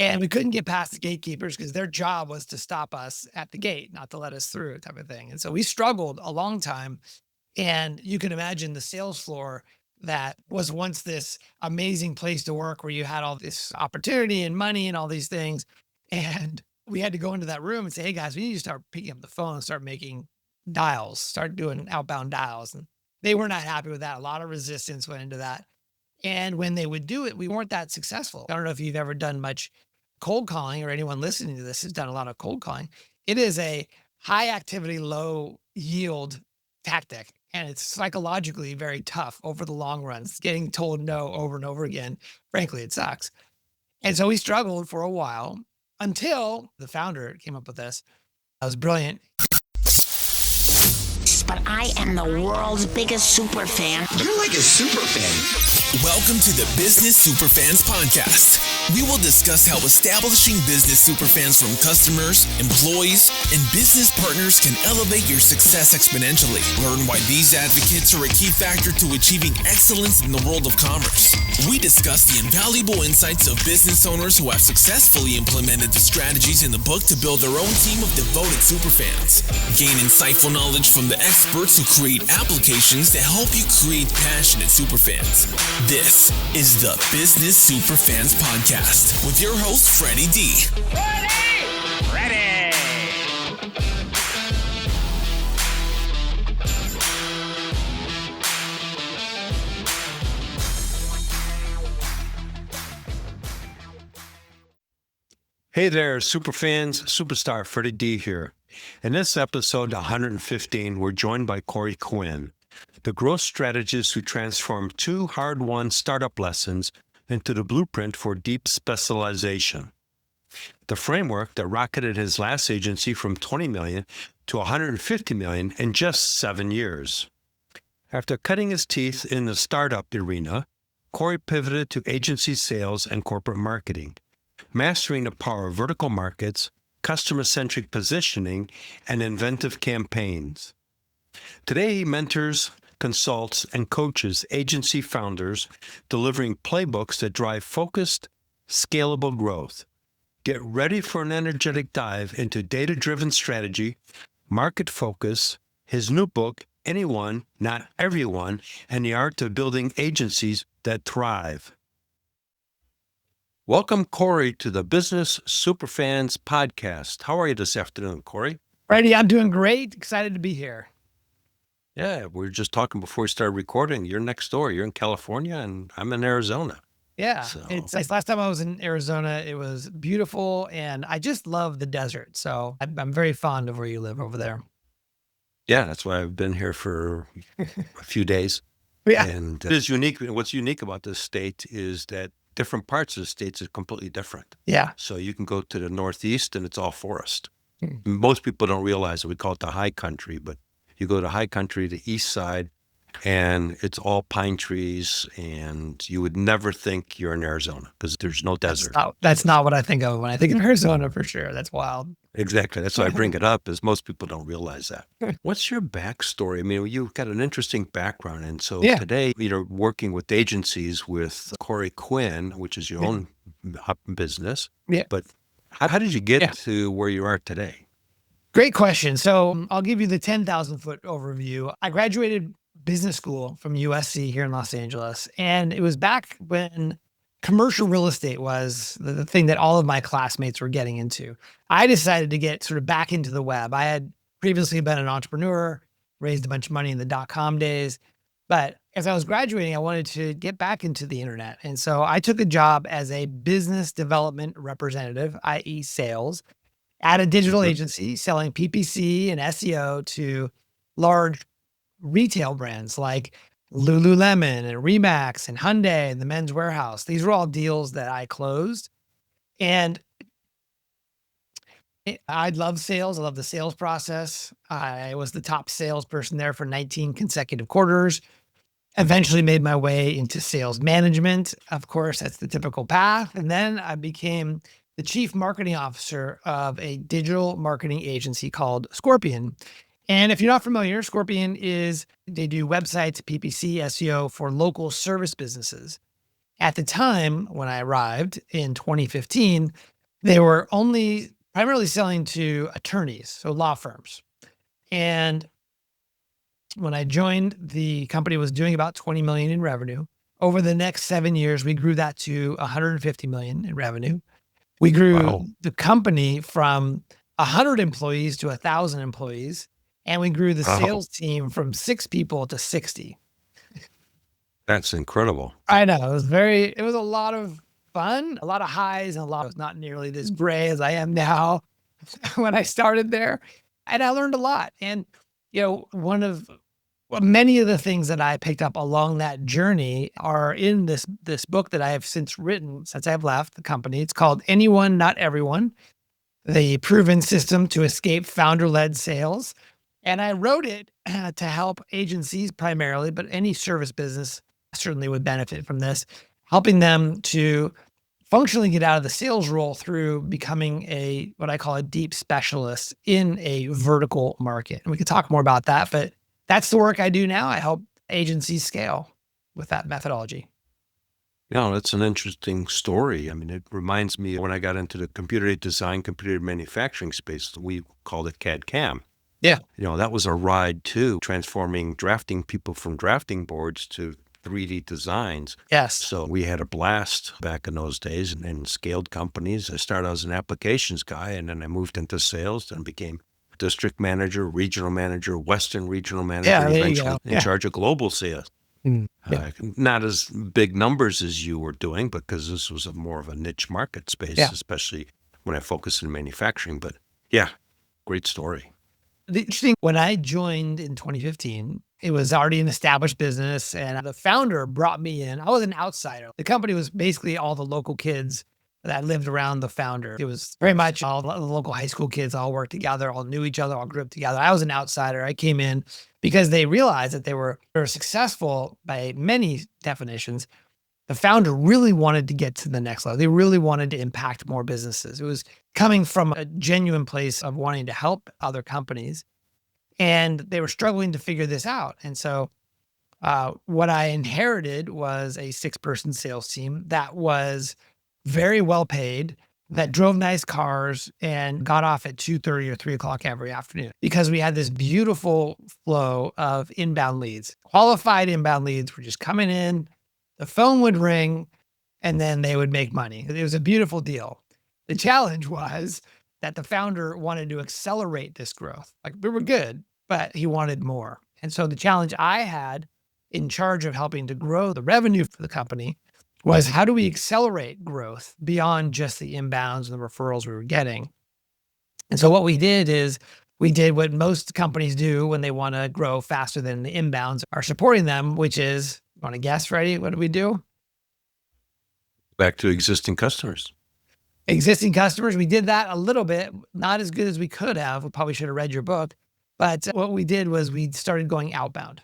And we couldn't get past the gatekeepers because their job was to stop us at the gate, not to let us through type of thing. And so we struggled a long time. And you can imagine the sales floor that was once this amazing place to work where you had all this opportunity and money and all these things. And we had to go into that room and say, hey guys, we need to start picking up the phone and start making dials, start doing outbound dials. And they were not happy with that. A lot of resistance went into that. And when they would do it, we weren't that successful. I don't know if you've ever done much cold calling, or anyone listening to this has done a lot of cold calling. It is a high activity, low yield tactic. And it's psychologically very tough over the long run. It's getting told no over and over again. Frankly, it sucks. And so we struggled for a while until the founder came up with this. That was brilliant. But I am the world's biggest super fan. You're like a super fan. Welcome to the Business Superfans podcast. We will discuss how establishing business superfans from customers, employees, and business partners can elevate your success exponentially. Learn why these advocates are a key factor to achieving excellence in the world of commerce. We discuss the invaluable insights of business owners who have successfully implemented the strategies in the book to build their own team of devoted superfans. Gain insightful knowledge from the experts who create applications that help you create passionate superfans. This is the Business Superfans podcast with your host, Freddie D. Ready! Hey there, Superfans, Superstar Freddie D here. In this episode 115, we're joined by Corey Quinn, the growth strategist who transformed two hard-won startup lessons into the blueprint for deep specialization. The framework that rocketed his last agency from 20 million to 150 million in just 7 years. After cutting his teeth in the startup arena, Corey pivoted to agency sales and corporate marketing, mastering the power of vertical markets, customer-centric positioning, and inventive campaigns. Today, he mentors, consults, and coaches agency founders, delivering playbooks that drive focused, scalable growth. Get ready for an energetic dive into data-driven strategy, market focus, his new book, Anyone, Not Everyone, and the Art of Building Agencies That Thrive. Welcome, Corey, to the Business Superfans podcast. How are you this afternoon, Corey? Freddie, I'm doing great. Excited to be here. Yeah, we were just talking before we started recording. You're next door. You're in California, and I'm in Arizona. Yeah, So- it's last time I was in Arizona, it was beautiful, and I just love the desert. So I'm very fond of where you live over there. Yeah, that's why I've been here for a few days. Yeah, And it is unique. What's unique about this state is that different parts of the states are completely different. yeah, So you can go to the Northeast and it's all forest. Hmm. Most people don't realize it. We call it the high country, but you go to high country, the east side, and it's all pine trees, and you would never think you're in Arizona because there's no desert. that's not what I think of when I think of Arizona for sure. That's wild. Exactly. That's why I bring it up, is most people don't realize that. What's your backstory? I mean, you've got an interesting background. And so Yeah. today, you're working with agencies with Corey Quinn, which is your own business. Yeah. But how did you get Yeah. to where you are today? Great question. So I'll give you the 10,000 foot overview. I graduated business school from USC here in Los Angeles, and it was back when commercial real estate was the thing that all of my classmates were getting into. I decided to get sort of back into the web. I had previously been an entrepreneur, raised a bunch of money in the dot-com days, but as I was graduating, I wanted to get back into the internet. And so I took a job as a business development representative, i.e. sales, at a digital agency selling PPC and SEO to large retail brands like Lululemon and Remax and Hyundai and the Men's Warehouse. These were all deals that I closed. And I love sales. I love the sales process. I was the top salesperson there for 19 consecutive quarters. Eventually made my way into sales management. Of course, that's the typical path. And then I became the chief marketing officer of a digital marketing agency called Scorpion. And if you're not familiar, Scorpion they do websites, PPC, SEO for local service businesses. At the time when I arrived in 2015, they were only primarily selling to attorneys, so law firms. And when I joined, the company was doing about 20 million in revenue. Over the next 7 years, we grew that to 150 million in revenue. We grew Wow. the company from 100 employees to 1,000 employees, and we grew the Wow. sales team from 6 people to 60. That's incredible. I know it was a lot of fun, a lot of highs and a lot of not nearly as gray as I am now when I started there. And I learned a lot. And, one of many of the things that I picked up along that journey are in this book that I have since written since I've left the company. It's called Anyone, Not Everyone: The Proven System to Escape Founder-Led Sales. And I wrote it to help agencies primarily, but any service business certainly would benefit from this, helping them to functionally get out of the sales role through becoming what I call a deep specialist in a vertical market. And we could talk more about that, but that's the work I do now. I help agencies scale with that methodology. Yeah, that's an interesting story. I mean, it reminds me when I got into the computer aided design, computer aided manufacturing space, we called it CAD CAM. Yeah. That was a ride too, transforming drafting people from drafting boards to 3D designs. Yes. So we had a blast back in those days and scaled companies. I started as an applications guy, and then I moved into sales and became district manager, regional manager, Western regional manager, Yeah, and there you eventually go. in Yeah. charge of global sales. Yeah. Not as big numbers as you were doing because this was more of a niche market space, Yeah. especially when I focused in manufacturing. But yeah, great story. The interesting, when I joined in 2015, it was already an established business, and the founder brought me in. I was an outsider. The company was basically all the local kids that lived around the founder. It was very much all the local high school kids all worked together, all knew each other, all grew up together. I was an outsider. I came in because they realized that they were successful by many definitions. The founder really wanted to get to the next level. They really wanted to impact more businesses. It was coming from a genuine place of wanting to help other companies, and they were struggling to figure this out. And so, what I inherited was a 6-person sales team that was very well paid, that drove nice cars and got off at 2:30 or 3 o'clock every afternoon because we had this beautiful flow of inbound leads. Qualified inbound leads were just coming in, the phone would ring, and then they would make money. It was a beautiful deal. The challenge was that the founder wanted to accelerate this growth. Like, we were good, but he wanted more. And so the challenge I had in charge of helping to grow the revenue for the company was, how do we accelerate growth beyond just the inbounds and the referrals we were getting? And so what we did is we did what most companies do when they want to grow faster than the inbounds are supporting them, which is, want to guess, Freddie? What did we do? Back to existing customers. Existing customers. We did that a little bit, not as good as we could have. We probably should have read your book. But what we did was we started going outbound.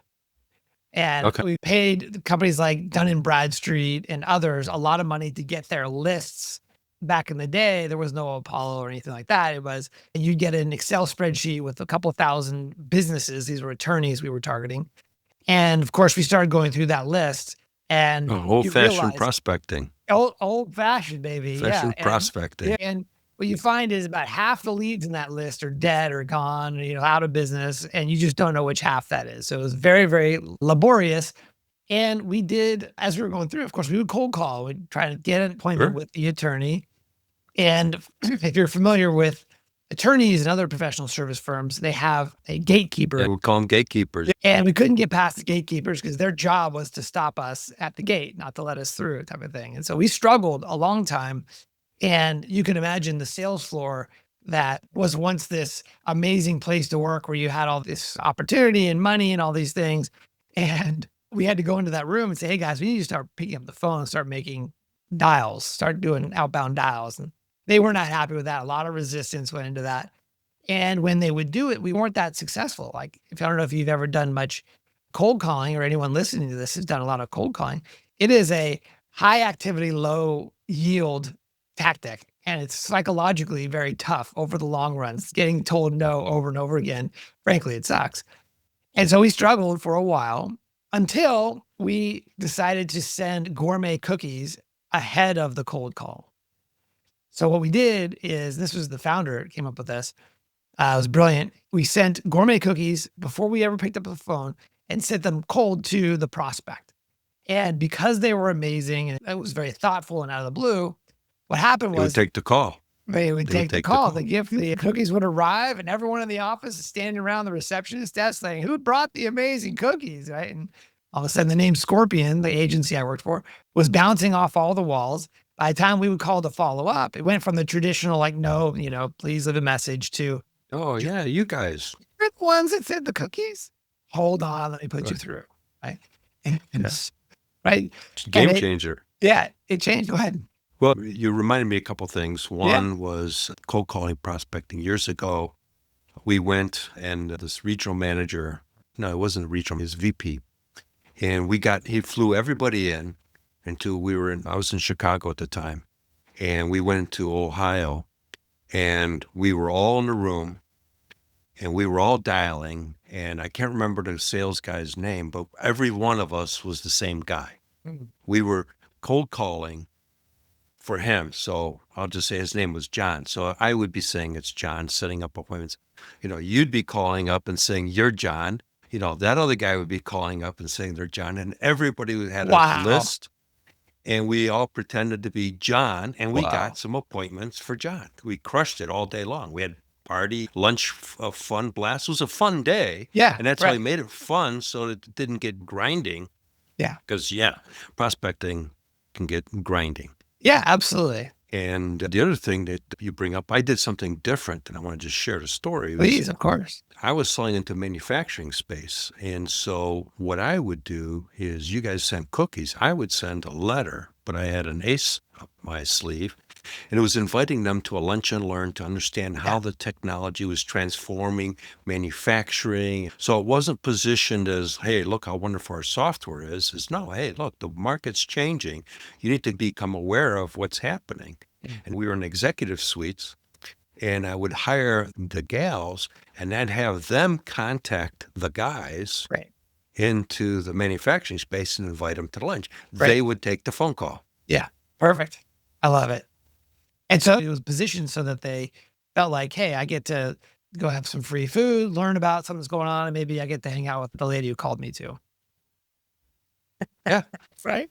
And Okay. we paid companies like Dun& Bradstreet and others a lot of money to get their lists. Back in the day, there was no Apollo or anything like that. It was, you'd get an Excel spreadsheet with a couple thousand businesses. These were attorneys we were targeting. And of course, we started going through that list, and you Old-fashioned realize, prospecting. old fashioned, baby. Fashion Yeah. prospecting. And what you find is about half the leads in that list are dead or gone, out of business, and you just don't know which half that is. So it was very, very laborious. And we did, as we were going through, of course, we would cold call. We'd try to get an appointment Sure. with the attorney. And if you're familiar with attorneys and other professional service firms, they have a gatekeeper. Yeah, we call them gatekeepers. And we couldn't get past the gatekeepers because their job was to stop us at the gate, not to let us through, type of thing. And so we struggled a long time. And you can imagine the sales floor that was once this amazing place to work where you had all this opportunity and money and all these things. And we had to go into that room and say, hey guys, we need to start picking up the phone and start making dials, start doing outbound dials. And they were not happy with that. A lot of resistance went into that. And when they would do it, we weren't that successful. Like, if I don't know if you've ever done much cold calling, or anyone listening to this has done a lot of cold calling, it is a high activity, low yield tactic. And it's psychologically very tough over the long run. It's getting told no over and over again. Frankly, it sucks. And so we struggled for a while until we decided to send gourmet cookies ahead of the cold call. So what we did is, this was the founder came up with this. It was brilliant. We sent gourmet cookies before we ever picked up the phone and sent them cold to the prospect. And because they were amazing and it was very thoughtful and out of the blue, what happened They would was take the call. they would They take would the take the call. call. The cookies would arrive, and everyone in the office is standing around the receptionist desk saying, "Who brought the amazing cookies?" Right? And all of a sudden, the name Scorpion, the agency I worked for, was bouncing off all the walls. By the time we would call to follow up, it went from the traditional, like, no, please leave a message, to, Oh, yeah, you guys. "You're the ones that sent the cookies? Hold on, let me put you Right. through." Right? And it's- right? It's a And game it- changer. Yeah, it changed. Go ahead. Well, you reminded me a couple things. Yeah. One was cold calling prospecting. Years ago, we went and this regional manager, no, it wasn't a regional, he was VP. And he flew everybody in until I was in Chicago at the time. And we went to Ohio and we were all in the room and we were all dialing. And I can't remember the sales guy's name, but every one of us was the same guy. Mm. We were cold calling for him. So I'll just say his name was John. So I would be saying it's John, setting up appointments. You'd be calling up and saying, "You're John." That other guy would be calling up and saying they're John. And everybody had a Wow. list. And we all pretended to be John. And we Wow. got some appointments for John. We crushed it all day long. We had party, lunch, fun blast. It was a fun day. Yeah. And that's how right. we made it fun so that it didn't get grinding. Yeah. Because, prospecting can get grinding. Yeah, absolutely. And the other thing that you bring up, I did something different, and I want to just share the story. Please, of course. I was selling into manufacturing space. And so what I would do is, you guys sent cookies. I would send a letter, but I had an ace up my sleeve. And it was inviting them to a lunch and learn to understand how the technology was transforming manufacturing. So it wasn't positioned as, "Hey, look how wonderful our software is." It's no, "Hey, look, the market's changing. You need to become aware of what's happening." And we were in executive suites, and I would hire the gals and then have them contact the guys Right. into the manufacturing space and invite them to lunch. Right. They would take the phone call. Yeah. Perfect. I love it. And so it was positioned so that they felt like, hey, I get to go have some free food, learn about something's going on, and maybe I get to hang out with the lady who called me too. Yeah. Right?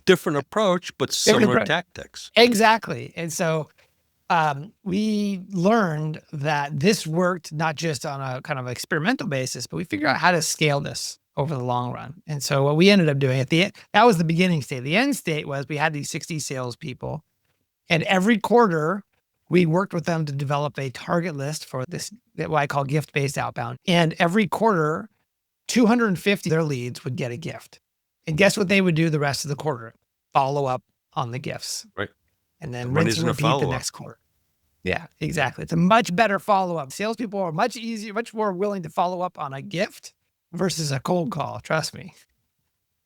Different approach, but Different similar approach. tactics. Exactly. And so we learned that this worked not just on a kind of experimental basis, but we figured out how to scale this over the long run. And so what we ended up doing at the end, that was the beginning state. The end state was we had these 60 salespeople, and every quarter we worked with them to develop a target list for this, what I call gift-based outbound. And every quarter, 250 of their leads would get a gift. And guess what they would do the rest of the quarter? Follow up on the gifts. Right. And then The money's rinse and in the repeat the follow-up. next quarter. Yeah, exactly. It's a much better follow-up. Salespeople are much easier, much more willing to follow up on a gift versus a cold call. Trust me.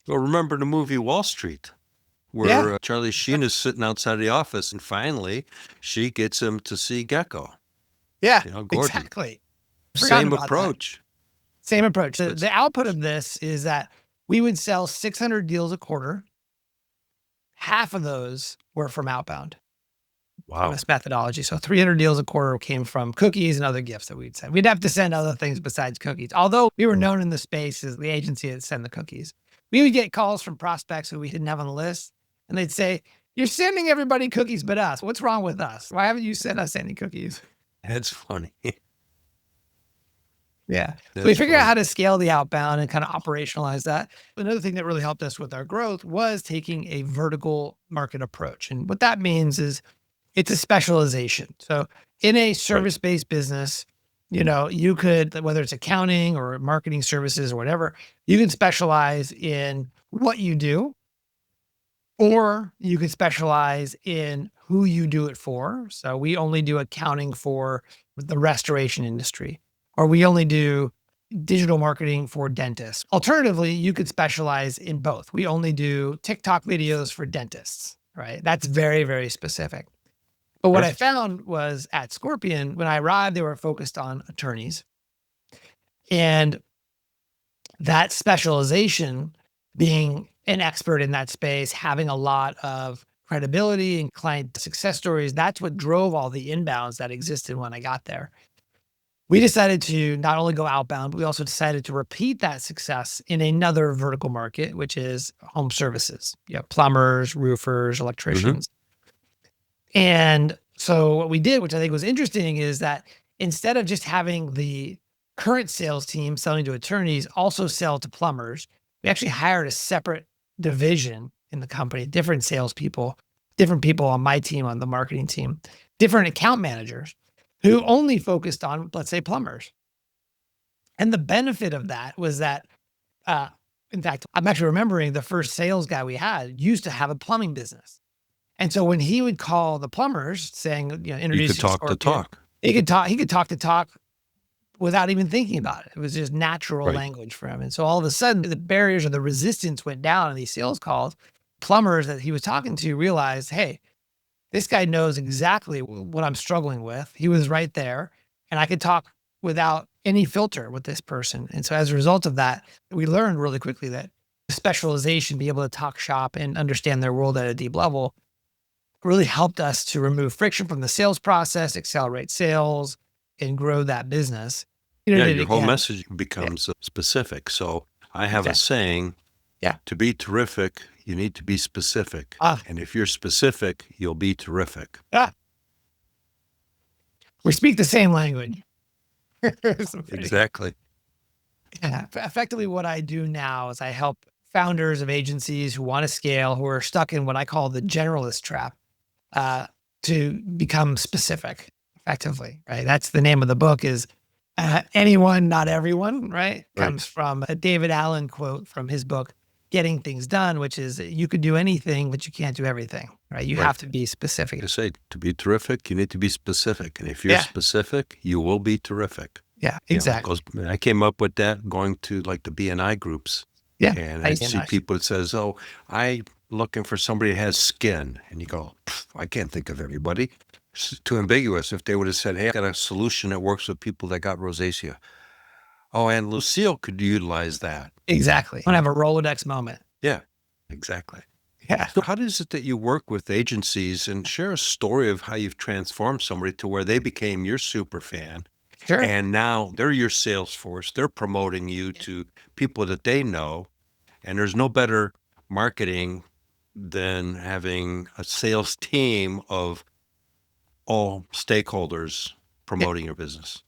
Well, remember the movie Wall Street, where Yeah. Charlie Sheen is sitting outside the office, and finally she gets him to see Gecko. Yeah, Gordon. exactly. Forgot Same about that. approach. Same approach. The That's- output of this is that we would sell 600 deals a quarter. Half of those were from outbound. Wow. This methodology. So 300 deals a quarter came from cookies and other gifts that we'd send. We'd have to send other things besides cookies. Although we were known in the space as the agency that send the cookies. We would get calls from prospects who we didn't have on the list, and they'd say, "You're sending everybody cookies but us. What's wrong with us? Why haven't you sent us any cookies?" That's funny. Yeah. So we That's figured out funny. how to scale the outbound and kind of operationalize that. Another thing that really helped us with our growth was taking a vertical market approach. And what that means is it's a specialization. So in a service-based business, you could, whether it's accounting or marketing services or whatever, you can specialize in what you do, or you can specialize in who you do it for. So we only do accounting for the restoration industry, or we only do digital marketing for dentists. Alternatively, you could specialize in both. We only do TikTok videos for dentists, right? That's very, very specific. But what I found was at Scorpion, when I arrived, they were focused on attorneys. And that specialization being an expert in that space, having a lot of credibility and client success stories. That's what drove all the inbounds that existed when I got there. We decided to not only go outbound, but we also decided to repeat that success in another vertical market, which is home services. You know, plumbers, roofers, Mm-hmm. electricians. And so what we did, which I think was interesting, is that instead of just having the current sales team selling to attorneys also sell to plumbers, we actually hired a separate division in the company, different salespeople, different people on my team, on the marketing team, different account managers who only focused on, let's say, plumbers. And the benefit of that was that, in fact, I'm actually remembering the first sales guy we had used to have a plumbing business. And so when he would call the plumbers saying, You introduce could you to talk the Scorpion, talk. he could talk the talk without even thinking about it. It was just natural Right. language for him. And so all of a sudden the barriers or the resistance went down in these sales calls. Plumbers that he was talking to realized, hey, this guy knows exactly what I'm struggling with. He was right there and I could talk without any filter with this person. And so as a result of that, we learned really quickly that specialization, be able to talk shop and understand their world at a deep level really helped us to remove friction from the sales process, accelerate sales, and grow that business. Yeah, Did it your whole again. message becomes specific. So I have a Exactly. saying, Yeah. to be terrific, you need to be specific. Ah. And if you're specific, you'll be terrific. Ah, we speak the same language. Exactly. Yeah. Effectively, what I do now is I help founders of agencies who want to scale, who are stuck in what I call the generalist trap, to become specific effectively, right? That's the name of the book is Anyone, Not Everyone, right? Right. Comes from a David Allen quote from his book, Getting Things Done, which is you could do anything, but you can't do everything, right? You Right. have to be specific. I say, to be terrific, you need to be specific. And if you're Yeah. specific, you will be terrific. Yeah, You know, exactly. I came up with that going to like the BNI groups. Yeah. And I see people that says, oh, I'm looking for somebody that has skin. And you go, I can't think of everybody. It's too ambiguous. If they would have said, hey, I got a solution that works with people that got rosacea. Oh, and Lucille could utilize that. Exactly. I want to have a Rolodex moment. Yeah, exactly. Yeah. So how is it that you work with agencies and share a story of how you've transformed somebody to where they became your super fan? Sure. And now they're your sales force. They're promoting you to people that they know. And there's no better marketing than having a sales team of all stakeholders promoting your business.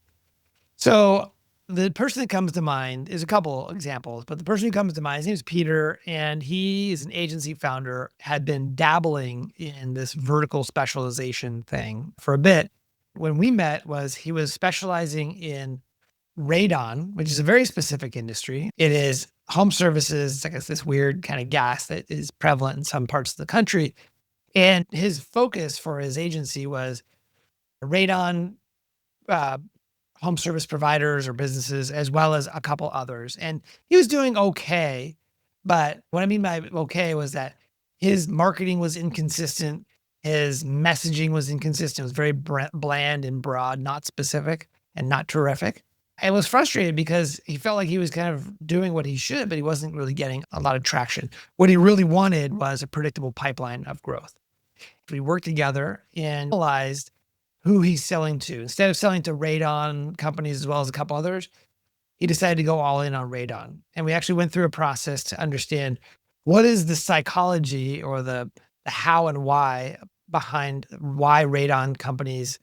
So the person that comes to mind is a couple examples, but the person who comes to mind, his name is Peter, and he is an agency founder, had been dabbling in this vertical specialization thing for a bit. When we met he was specializing in radon, which is a very specific industry. It is home services. It's like this weird kind of gas that is prevalent in some parts of the country. And his focus for his agency was radon, home service providers or businesses, as well as a couple others. And he was doing okay. But what I mean by okay was that his marketing was inconsistent. His messaging was inconsistent. It was very bland and broad, not specific and not terrific. I was frustrated because he felt like he was kind of doing what he should, but he wasn't really getting a lot of traction. What he really wanted was a predictable pipeline of growth. We worked together and analyzed who he's selling to. Instead of selling to radon companies as well as a couple others, he decided to go all in on radon. And we actually went through a process to understand what is the psychology or the how and why behind why radon companies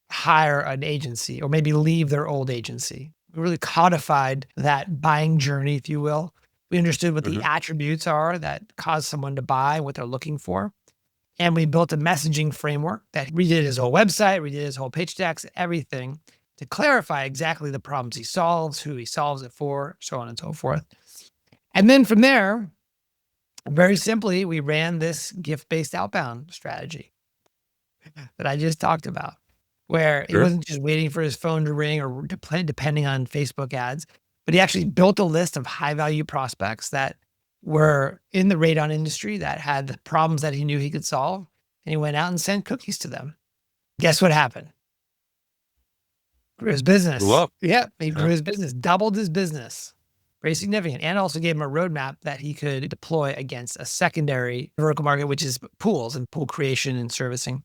hire an agency or maybe leave their old agency. We really codified that buying journey, if you will. We understood what the attributes are that cause someone to buy, what they're looking for. And we built a messaging framework that redid his whole website, redid his whole pitch decks, everything to clarify exactly the problems he solves, who he solves it for, so on and so forth. And then from there, very simply, we ran this gift-based outbound strategy that I just talked about, where he wasn't just waiting for his phone to ring or depending on Facebook ads, but he actually built a list of high-value prospects that were in the radon industry that had the problems that he knew he could solve. And he went out and sent cookies to them. Guess what happened? Grew his business. Grew up. Yeah, he grew his business, doubled his business. very significant, and also gave him a roadmap that he could deploy against a secondary vertical market, which is pools and pool creation and servicing.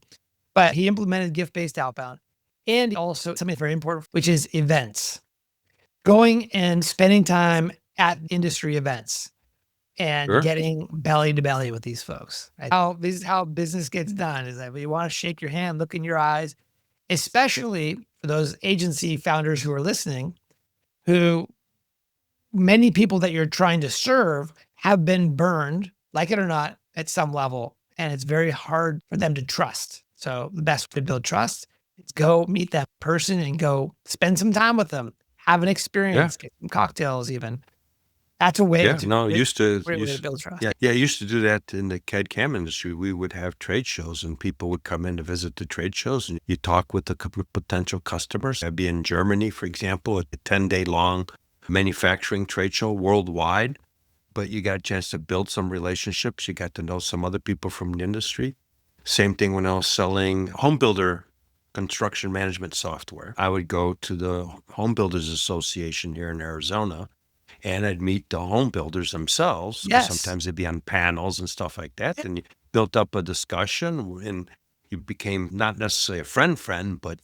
But he implemented gift-based outbound, and also something very important, which is events. Going and spending time at industry events and Sure. getting belly to belly with these folks. Right? This is how business gets done, is that you want to shake your hand, look in your eyes, especially for those agency founders who are listening, who many people that you're trying to serve have been burned, like it or not, at some level. And it's very hard for them to trust. So the best way to build trust is go meet that person and go spend some time with them, have an Yeah. experience, get some cocktails even. That's a way Yeah. to No, great way to build trust. I used to do that in the CAD/CAM industry. We would have trade shows and people would come in to visit the trade shows and you talk with the potential customers. I'd be in Germany, for example, a 10-day long manufacturing trade show worldwide, but you got a chance to build some relationships. You got to know some other people from the industry. Same thing when I was selling home builder construction management software. I would go to the Home Builders Association here in Arizona and I'd meet the home builders themselves. Yes. Sometimes they'd be on panels and stuff like that. And you built up a discussion and you became not necessarily a friend, but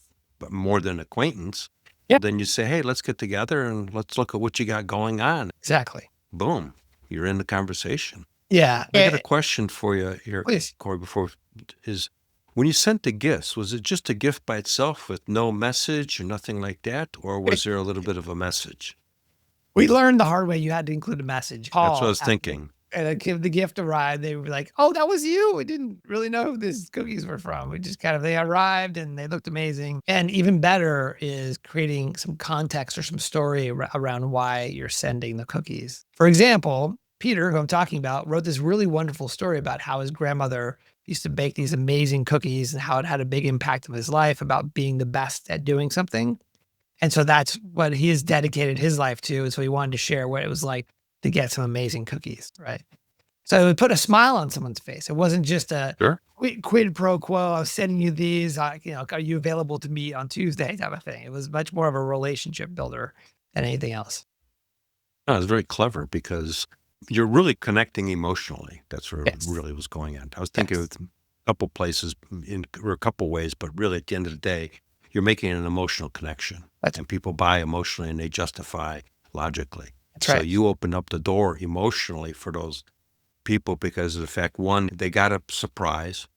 more than acquaintance. Yeah. Then you say, hey, let's get together and let's look at what you got going on. Exactly. Boom. You're in the conversation. Yeah. I got a question for you here, Please. Corey, is when you sent the gifts, was it just a gift by itself with no message or nothing like that? Or was there a little bit of a message? We learned the hard way. You had to include a message. That's what I Call was after. thinking. And the gift arrived. They were like, "Oh, that was you." We didn't really know who these cookies were from. We just they arrived and they looked amazing. And even better is creating some context or some story around why you're sending the cookies. For example, Peter, who I'm talking about, wrote this really wonderful story about how his grandmother used to bake these amazing cookies and how it had a big impact on his life about being the best at doing something. And so that's what he has dedicated his life to. And so he wanted to share what it was like to get some amazing cookies, right? So it would put a smile on someone's face. It wasn't just a Sure. quid pro quo. I was sending you these, are you available to meet on Tuesday type of thing. It was much more of a relationship builder than anything else. No, it's very clever because you're really connecting emotionally. That's where Yes. it really was going on. I was thinking Yes. of a couple places or a couple ways, but really at the end of the day, you're making an emotional connection. And people buy emotionally and they justify logically. That's So right. you open up the door emotionally for those people because of the fact, one, they got a surprise.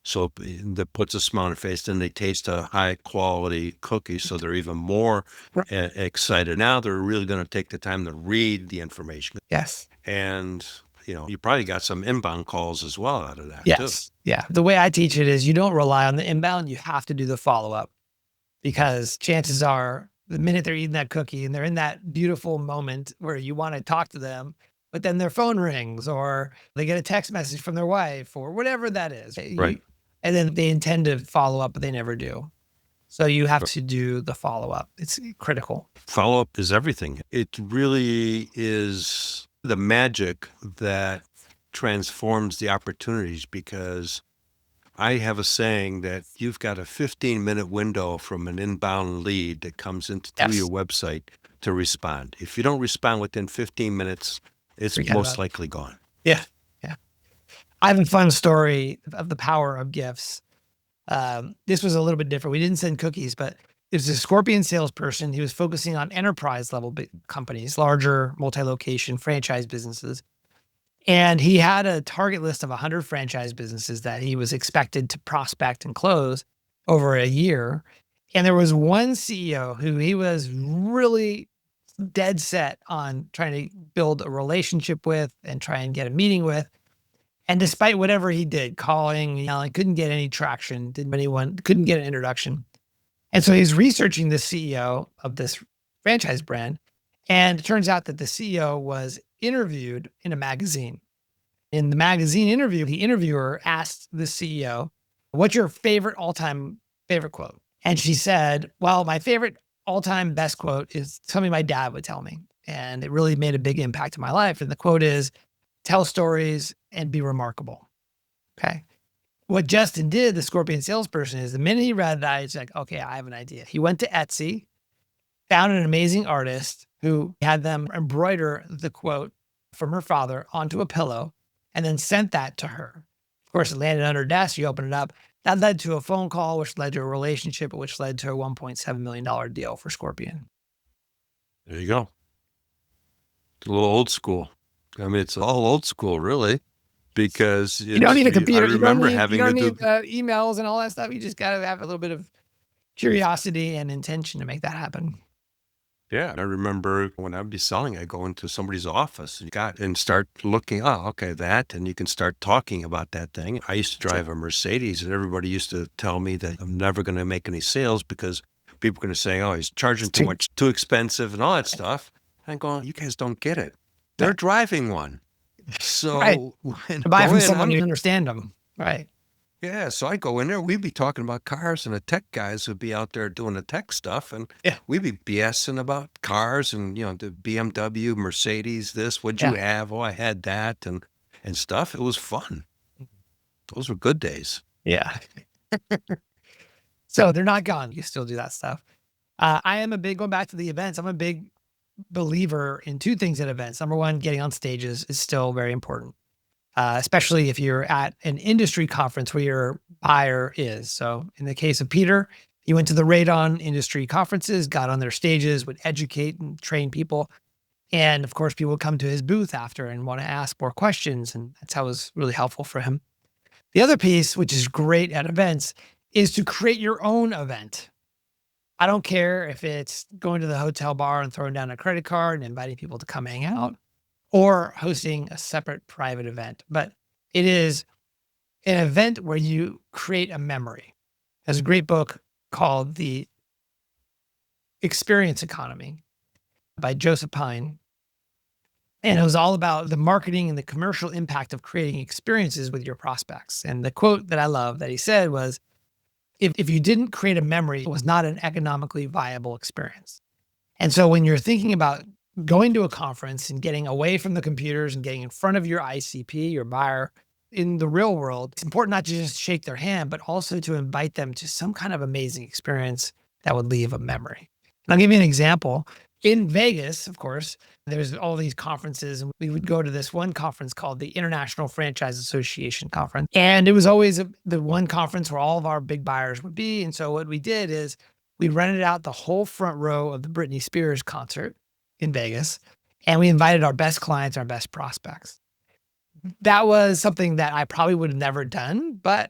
So that puts a smile on their face. Then they taste a high quality cookie. So they're even more Right. excited. Now they're really going to take the time to read the information. Yes. And, you probably got some inbound calls as well out of that too. Yes. Yeah. The way I teach it is you don't rely on the inbound. You have to do the follow-up because chances are the minute they're eating that cookie and they're in that beautiful moment where you want to talk to them, but then their phone rings or they get a text message from their wife or whatever that is. Right. And then they intend to follow up, but they never do. So you have to do the follow-up. It's critical. Follow up is everything. It really is the magic that transforms the opportunities because I have a saying that you've got a 15-minute window from an inbound lead that comes into Yes. your website to respond. If you don't respond within 15 minutes, it's Forget most about it. likely gone. Yeah. Yeah. I have a fun story of the power of gifts. This was a little bit different. We didn't send cookies, but it was a Scorpion salesperson. He was focusing on enterprise level big companies, larger multi-location franchise businesses. And he had a target list of 100 franchise businesses that he was expected to prospect and close over a year. And there was one CEO who he was really dead set on trying to build a relationship with and try and get a meeting with. And despite whatever he did, calling, yelling, couldn't get any traction, couldn't get an introduction. And so he's researching the CEO of this franchise brand. And it turns out that the CEO was interviewed in a magazine. In the magazine interview, the interviewer asked the CEO, "What's your favorite all-time favorite quote?" And she said, "Well, my favorite all-time best quote is something my dad would tell me. And it really made a big impact in my life. And the quote is, tell stories and be remarkable." Okay. What Justin did, the Scorpion salesperson, is the minute he read that, he's like, okay, I have an idea. He went to Etsy, found an amazing artist who had them embroider the quote from her father onto a pillow and then sent that to her. Of course, it landed on her desk. She opened it up. That led to a phone call, which led to a relationship, which led to a $1.7 million deal for Scorpion. There you go. It's a little old school. I mean, it's all old school, really, because You don't need a computer. I remember having you to don't do. need emails and all that stuff. You just got to have a little bit of curiosity and intention to make that happen. Yeah, I remember when I'd be selling, I go into somebody's office and start looking. Oh, okay, that, and you can start talking about that thing. I used to drive a Mercedes, and everybody used to tell me that I'm never going to make any sales because people are going to say, "Oh, he's charging too much, too expensive," and all that stuff. I'm going, you guys don't get it. They're driving one, so Right. when To buy go from in, someone you understand them. Right. yeah, so I go in there, we'd be talking about cars, and the tech guys would be out there doing the tech stuff, and Yeah. we'd be BSing about cars and, the BMW, Mercedes, this, what'd you Yeah. have? Oh, I had that and stuff. It was fun. Those were good days. Yeah. So they're not gone. You still do that stuff. I am going back to the events. I'm a big believer in two things at events. Number one, getting on stages is still very important. Especially if you're at an industry conference where your buyer is. So in the case of Peter, he went to the Radon industry conferences, got on their stages, would educate and train people. And of course, people would come to his booth after and want to ask more questions. And that's how it was really helpful for him. The other piece, which is great at events, is to create your own event. I don't care if it's going to the hotel bar and throwing down a credit card and inviting people to come hang out, or hosting a separate private event. But it is an event where you create a memory. There's a great book called The Experience Economy by Joseph Pine. And it was all about the marketing and the commercial impact of creating experiences with your prospects. And the quote that I love that he said was, if you didn't create a memory, it was not an economically viable experience. And so when you're thinking about going to a conference and getting away from the computers and getting in front of your ICP, your buyer in the real world, it's important not to just shake their hand, but also to invite them to some kind of amazing experience that would leave a memory. And I'll give you an example. In Vegas, of course, there's all these conferences, and we would go to this one conference called the International Franchise Association Conference. And it was always the one conference where all of our big buyers would be. And so what we did is we rented out the whole front row of the Britney Spears concert in Vegas, and we invited our best clients, our best prospects. That was something that I probably would have never done, but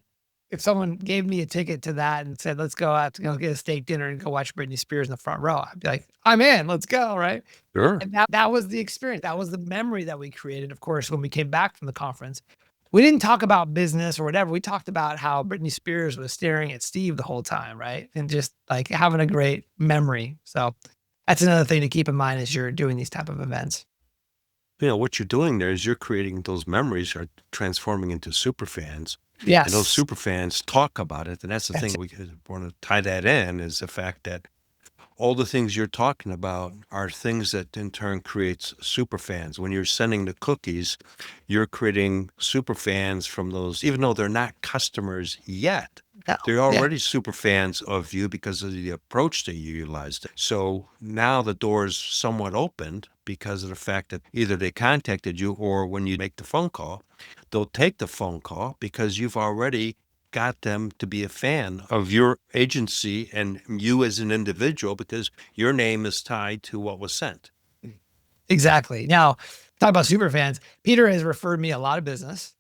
if someone gave me a ticket to that and said, let's go out to go get a steak dinner and go watch Britney Spears in the front row, I'd be like, I'm in, let's go, right? Sure. And that was the experience. That was the memory that we created. Of course, when we came back from the conference, we didn't talk about business or whatever. We talked about how Britney Spears was staring at Steve the whole time, right? And just like having a great memory. So that's another thing to keep in mind as you're doing these type of events. What you're doing there is you're creating those memories are transforming into superfans. Yes. And those superfans talk about it. And that's the thing we want to tie that in is the fact that all the things you're talking about are things that in turn creates superfans. When you're sending the cookies, you're creating superfans from those, even though they're not customers yet. No. They're already super fans of you because of the approach that you utilized. So now the door's somewhat opened because of the fact that either they contacted you or when you make the phone call, they'll take the phone call because you've already got them to be a fan of your agency and you as an individual because your name is tied to what was sent. Exactly. Now, talk about super fans. Peter has referred me a lot of business,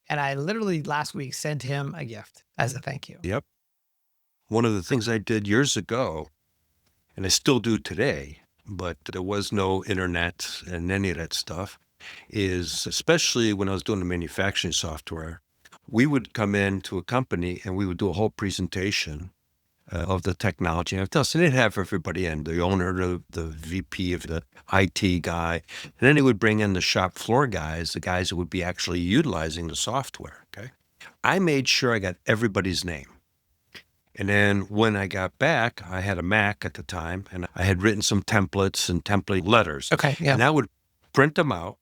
and I literally last week sent him a gift as a thank you. Yep. One of the things I did years ago, and I still do today, but there was no internet and any of that stuff, is especially when I was doing the manufacturing software, we would come into a company and we would do a whole presentation of the technology. And they'd have everybody in, the owner, the VP of the IT guy, and then they would bring in the shop floor guys, the guys who would be actually utilizing the software, okay? I made sure I got everybody's name. And then when I got back, I had a Mac at the time, and I had written some templates and template letters. Okay. Yeah. And I would print them out.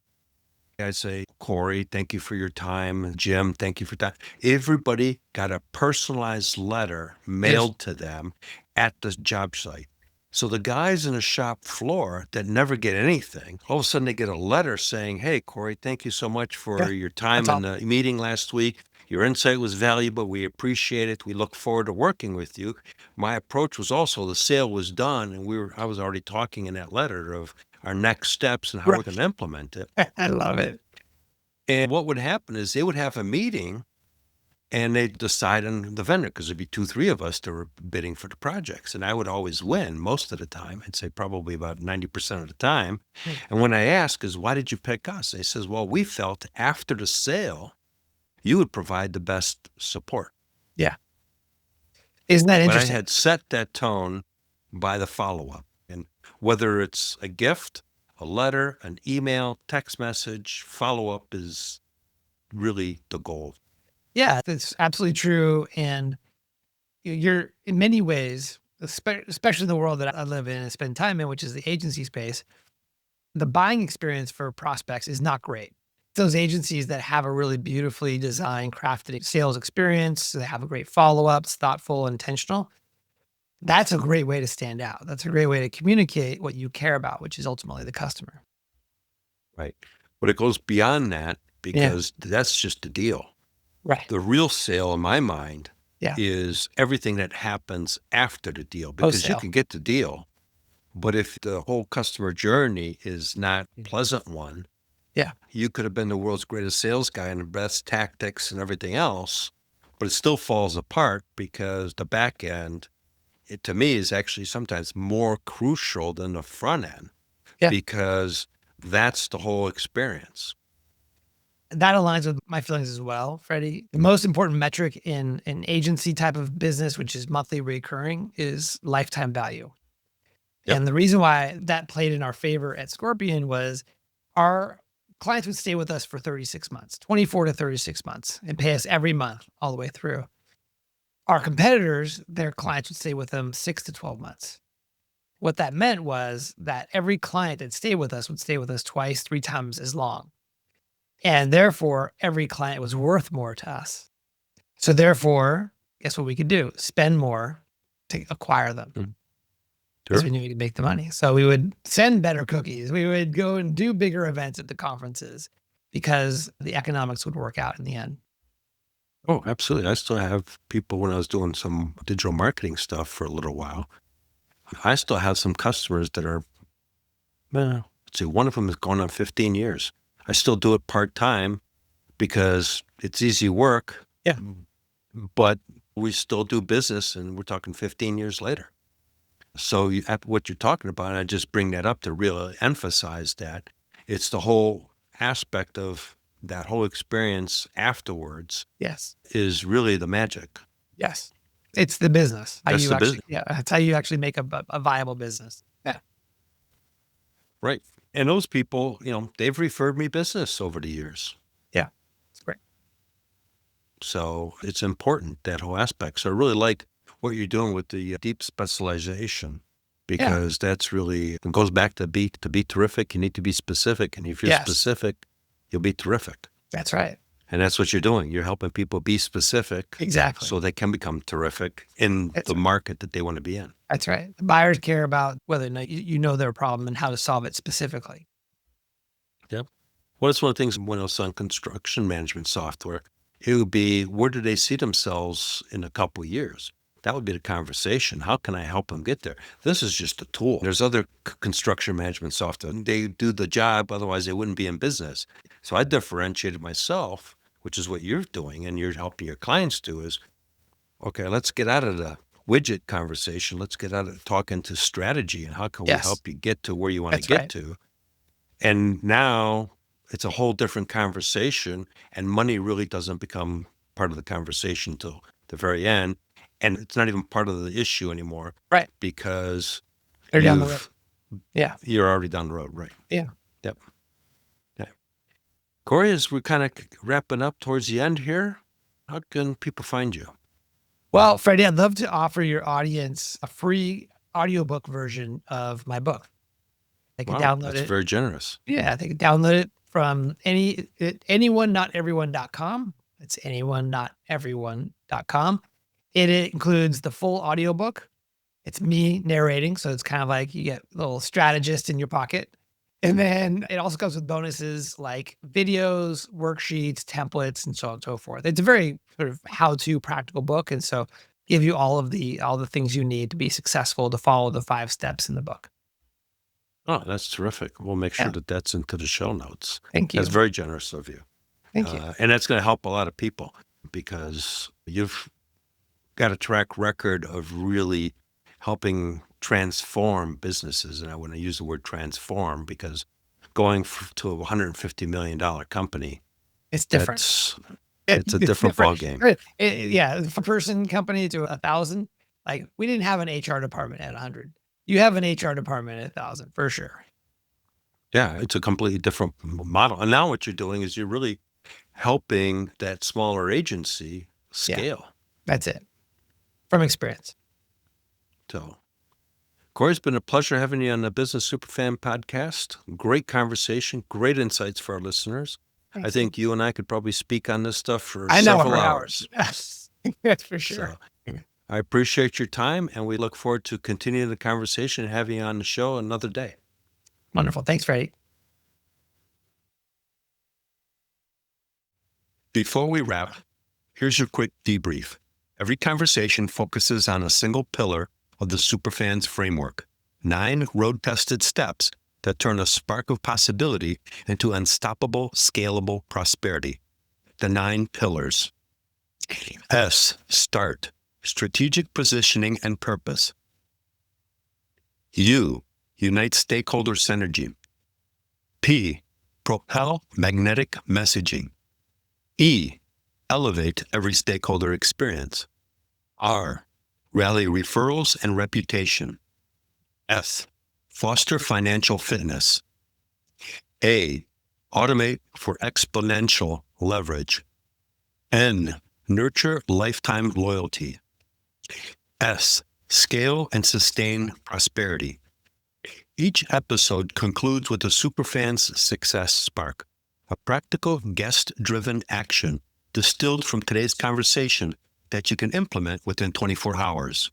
I'd say, Corey, thank you for your time. Jim, thank you for that. Everybody got a personalized letter mailed to them at the job site. So the guys in the shop floor that never get anything, all of a sudden they get a letter saying, "Hey, Corey, thank you so much Yeah, for your that's time in all. the meeting last week. Your insight was valuable. We appreciate it. We look forward to working with you." My approach was also the sale was done, and I was already talking in that letter of our next steps and how we're Right. going to implement it. I love it. And what would happen is they would have a meeting and they'd decide on the vendor because there'd be 2, 3 of us that were bidding for the projects. And I would always win most of the time. I'd say probably about 90% of the time. Hmm. And when I ask is, why did you pick us? They says, well, we felt after the sale, you would provide the best support. Yeah. Isn't that But I interesting? had set that tone by the follow-up. And whether it's a gift, a letter, an email, text message, follow-up is really the goal. Yeah, that's absolutely true. And you're in many ways, especially in the world that I live in and spend time in, which is the agency space, the buying experience for prospects is not great. Those agencies that have a really beautifully designed, crafted sales experience, they have a great follow ups, thoughtful, intentional. That's a great way to stand out. That's a great way to communicate what you care about, which is ultimately the customer. Right. But it goes beyond that Yeah. because that's just a deal. Right. The real sale in my mind Yeah. is everything that happens after the deal Post because you sale. can get the deal, but if the whole customer journey is not a pleasant one, Yeah. you could have been the world's greatest sales guy and the best tactics and everything else, but it still falls apart because the back end, it to me is actually sometimes more crucial than the front end Yeah. because that's the whole experience. That aligns with my feelings as well, Freddie. The most important metric in an agency type of business, which is monthly recurring, is lifetime value. Yep. And the reason why that played in our favor at Scorpion was our clients would stay with us for 36 months, 24 to 36 months, and pay us every month all the way through. Our competitors, their clients would stay with them 6 to 12 months. What that meant was that every client that stayed with us would stay with us twice, 3 times as long. And therefore, every client was worth more to us. So therefore, guess what we could do? Spend more to acquire them. Because Sure. we knew we could make the money. So we would send better cookies. We would go and do bigger events at the conferences because the economics would work out in the end. Oh, absolutely. I still have people when I was doing some digital marketing stuff for a little while. I still have some customers that are, well, let's see, one of them is going on 15 years. I still do it part time because it's easy work. Yeah. But we still do business and we're talking 15 years later. So what you're talking about, and I just bring that up to really emphasize that it's the whole aspect of that whole experience afterwards Yes. is really the magic. Yes. It's the business. That's the business. Yeah. That's how you actually make a viable business. Yeah. Right. And those people, they've referred me business over the years. Yeah. It's great. So it's important, that whole aspect. So I really like what you're doing with the deep specialization because that's really, it goes back to be terrific. You need to be specific. And if you're Yes. specific, you'll be terrific. That's right. And that's what you're doing. You're helping people be specific Exactly. so they can become terrific in That's the right. market that they want to be in. That's right. The buyers care about whether or not you know their problem and how to solve it specifically. Yeah. Well, that's one of the things when I was on construction management software, it would be, where do they see themselves in a couple of years? That would be the conversation. How can I help them get there? This is just a tool. There's other construction management software. They do the job, otherwise they wouldn't be in business. So I differentiated myself, which is what you're doing and you're helping your clients do is, okay, let's get out of the widget conversation. Let's get out of talking to strategy and how can we Yes. help you get to where you want to That's get right. to? And now it's a whole different conversation and money really doesn't become part of the conversation till the very end. And it's not even part of the issue anymore. Right. Because They're down the road. Yeah. you're already down the road. Right. Yeah. Yep. Yeah. Corey, as we're kind of wrapping up towards the end here, how can people find you? Well, Freddie, I'd love to offer your audience a free audiobook version of my book. They can Wow, download that's it. very generous. Yeah, they can download it from anyonenoteveryone.com. It's anyonenoteveryone.com. It includes the full audiobook It's me narrating. So it's kind of like you get a little strategist in your pocket. And then it also comes with bonuses like videos, worksheets, templates, and so on and so forth. It's a very sort of how-to practical book. And so give you all the things you need to be successful, to follow the 5 steps in the book. Oh, that's terrific. We'll make sure Yeah. that that's into the show notes. Thank you. That's very generous of you. Thank you. And that's going to help a lot of people because you've got a track record of really helping transform businesses. And I want to use the word transform because going to a $150 million company, It's different. it's a different ballgame. Yeah, if a person company to 1,000, like we didn't have an HR department at 100. You have an HR department at 1,000 for sure. Yeah, it's a completely different model. And now what you're doing is you're really helping that smaller agency scale. That's it. From experience. So, Corey, it's been a pleasure having you on the Business Superfan podcast. Great conversation, great insights for our listeners. I think you and I could probably speak on this stuff for several hours. That's for sure. So, I appreciate your time, and we look forward to continuing the conversation and having you on the show another day. Wonderful. Thanks, Freddie. Before we wrap, here's your quick debrief. Every conversation focuses on a single pillar of the Superfans framework, 9 road-tested steps that turn a spark of possibility into unstoppable, scalable prosperity. The 9 pillars. S, start, strategic positioning and purpose. U, unite stakeholder synergy. P, propel magnetic messaging. E, elevate every stakeholder experience. R, rally referrals and reputation. S, foster financial fitness. A, automate for exponential leverage. N, nurture lifetime loyalty. S, scale and sustain prosperity. Each episode concludes with a Superfans Success Spark, a practical guest-driven action distilled from today's conversation that you can implement within 24 hours.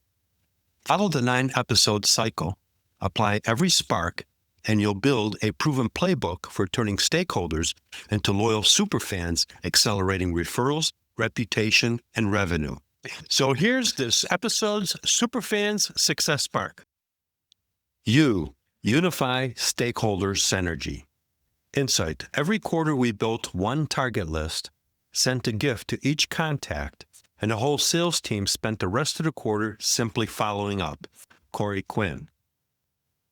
Follow the 9-episode cycle, apply every spark, and you'll build a proven playbook for turning stakeholders into loyal superfans, accelerating referrals, reputation, and revenue. So here's this episode's Superfans Success Spark. U, unify stakeholder synergy. Insight. Every quarter we built one target list, sent a gift to each contact, and the whole sales team spent the rest of the quarter simply following up. Corey Quinn.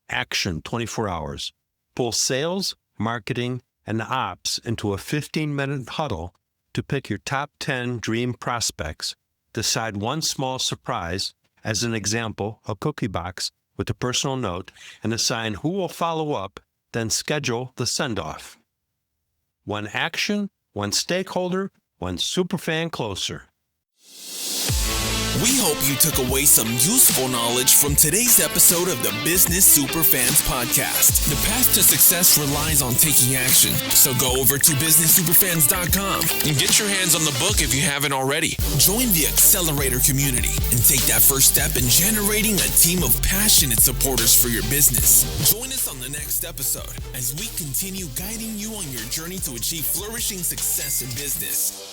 Action 24 hours. Pull sales, marketing, and ops into a 15-minute huddle to pick your top 10 dream prospects. Decide one small surprise, as an example, a cookie box with a personal note, and assign who will follow up, then schedule the send-off. One action, one stakeholder, one superfan closer. We hope you took away some useful knowledge from today's episode of the Business Superfans podcast. The path to success relies on taking action. So go over to businesssuperfans.com and get your hands on the book if you haven't already. Join the Accelerator community and take that first step in generating a team of passionate supporters for your business. Join us on the next episode as we continue guiding you on your journey to achieve flourishing success in business.